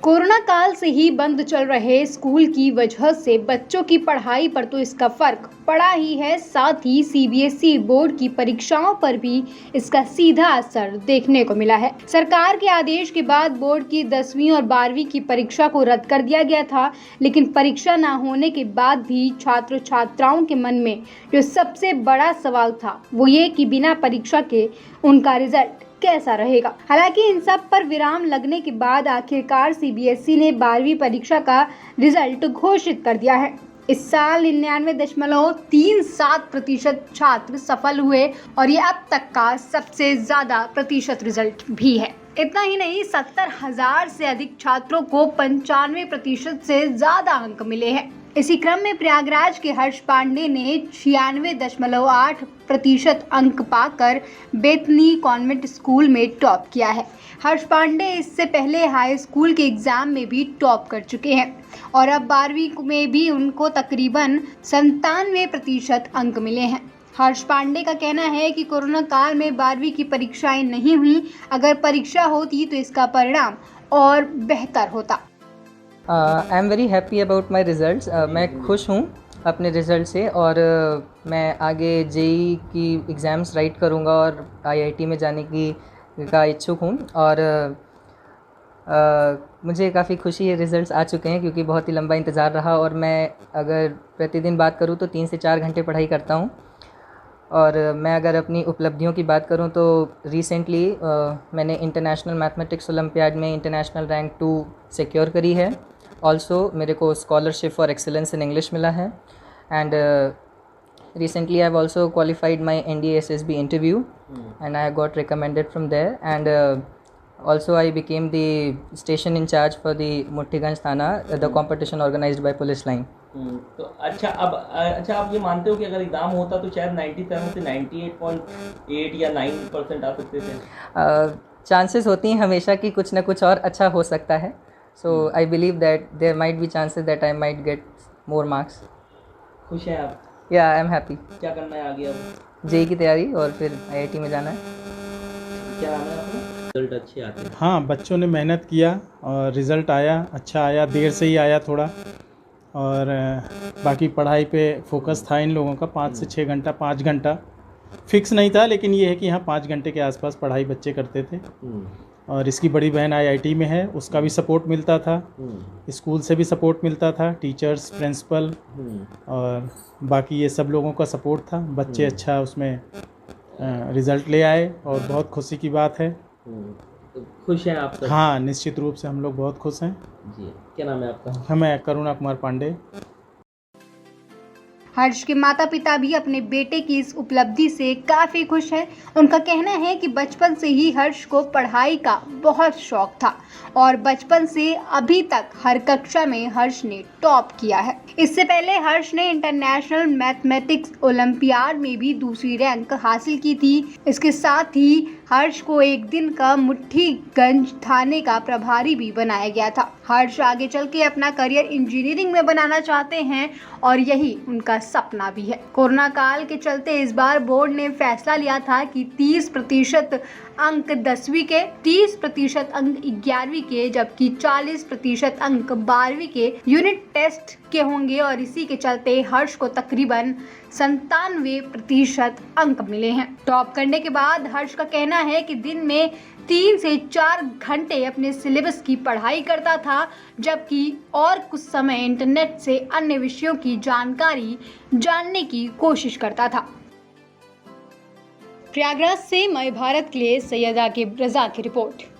Corona काल से ही बंद चल रहे स्कूल की वजह से बच्चों की पढ़ाई पर तो इसका फर्क पड़ा ही है, साथ ही सीबीएसई बोर्ड की परीक्षाओं पर भी इसका सीधा असर देखने को मिला है। सरकार के आदेश के बाद बोर्ड की 10वीं और 12वीं की परीक्षा को रद्द कर दिया गया था, लेकिन परीक्षा न होने के बाद भी छात्र छात्राओं के मन में जो सबसे बड़ा सवाल था वो ये कि बिना परीक्षा के उनका रिजल्ट कैसा रहेगा। हालांकि इन सब पर विराम लगने के बाद आखिरकार सीबीएसई ने 12वीं परीक्षा का रिजल्ट घोषित कर दिया है। इस साल 99.37% छात्र सफल हुए और ये अब तक का सबसे ज्यादा प्रतिशत रिजल्ट भी है। इतना ही नहीं, 70,000 से अधिक छात्रों को 95% से ज्यादा अंक मिले हैं। इसी क्रम में प्रयागराज के हर्ष पांडे ने 96.8% अंक पाकर बेतनी कॉन्वेंट स्कूल में टॉप किया है। हर्ष पांडे इससे पहले हाई स्कूल के एग्जाम में भी टॉप कर चुके हैं और अब 12वीं में भी उनको तकरीबन 97% अंक मिले हैं। हर्ष पांडे का कहना है कि कोरोना काल में 12वीं की परीक्षाएं नहीं हुई, अगर परीक्षा होती तो इसका परिणाम और बेहतर होता। I am very happy about my results. मैं खुश हूँ अपने रिज़ल्ट से और मैं आगे जेई की एग्ज़ाम्स राइट करूँगा और आईआईटी में जाने का इच्छुक हूँ और मुझे काफ़ी खुशी है, रिज़ल्ट्स आ चुके हैं क्योंकि बहुत ही लंबा इंतज़ार रहा और मैं अगर प्रतिदिन बात करूँ तो 3 से 4 घंटे पढ़ाई करता हूँ। और मैं अगर अपनी उपलब्धियों की बात करूं तो रिसेंटली मैंने इंटरनेशनल मैथमेटिक्स ओलंपियाड में इंटरनेशनल रैंक 2 सिक्योर करी है। ऑल्सो मेरे को scholarship for excellence in English मिला है and recently I have also qualified my NDA-SSB interview and I got recommended from there and also I became the station incharge for the Mutthiganj थाना, the competition organised by police line. तो अच्छा आप ये मानते हो कि अगर एग्ज़ाम होता तो शायद 97 से 98.8 या 9% आ सकते थे? चांसेस होती हैं हमेशा कि कुछ ना कुछ और अच्छा हो सकता है। So I believe that there might be chances that I might get more marks. खुश हैं आप? या आई एम हैप्पी। क्या करना है आगे अब? जेई की तैयारी और फिर आईआईटी में जाना है। क्या नाम है आपका? रिजल्ट अच्छे आते हैं? हाँ, बच्चों ने मेहनत किया और रिज़ल्ट आया, अच्छा आया, देर से ही आया थोड़ा, और बाकी पढ़ाई पे फोकस था इन लोगों का। 5 से 6 घंटा, 5 घंटा फिक्स नहीं था, लेकिन ये है कि यहाँ 5 घंटे के आसपास पढ़ाई बच्चे करते थे। और इसकी बड़ी बहन आईआईटी में है, उसका भी सपोर्ट मिलता था, स्कूल से भी सपोर्ट मिलता था, टीचर्स, प्रिंसिपल और बाकी ये सब लोगों का सपोर्ट था। बच्चे अच्छा उसमें रिज़ल्ट ले आए और बहुत खुशी की बात है। तो खुश हैं आप सब? हाँ, निश्चित रूप से हम लोग बहुत खुश हैं जी। क्या नाम है आपका? मैं करुणा कुमार पांडे। हर्ष के माता पिता भी अपने बेटे की इस उपलब्धि से काफी खुश हैं। उनका कहना है कि बचपन से ही हर्ष को पढ़ाई का बहुत शौक था और बचपन से अभी तक हर कक्षा में हर्ष ने टॉप किया है। इससे पहले हर्ष ने इंटरनेशनल मैथमेटिक्स ओलंपियाड में भी दूसरी रैंक हासिल की थी। इसके साथ ही हर्ष को एक दिन का मुट्ठीगंज थाने का प्रभारी भी बनाया गया था। हर्ष आगे चल के अपना करियर इंजीनियरिंग में बनाना चाहते हैं और यही उनका सपना भी है। कोरोना काल के चलते इस बार बोर्ड ने फैसला लिया था कि 30% अंक 10वीं के, 30% अंक 11वीं के, जबकि 40% अंक 12वीं के यूनिट टेस्ट के होंगे और इसी के चलते हर्ष को तकरीबन 97% अंक मिले हैं। टॉप करने के बाद हर्ष का कहना है कि दिन में 3 से 4 घंटे अपने सिलेबस की पढ़ाई करता था, जबकि और कुछ समय इंटरनेट से अन्य विषयों की जानकारी जानने की कोशिश करता था। प्रयागराज से मय भारत के लिए सैयद आकिब रजा की रिपोर्ट।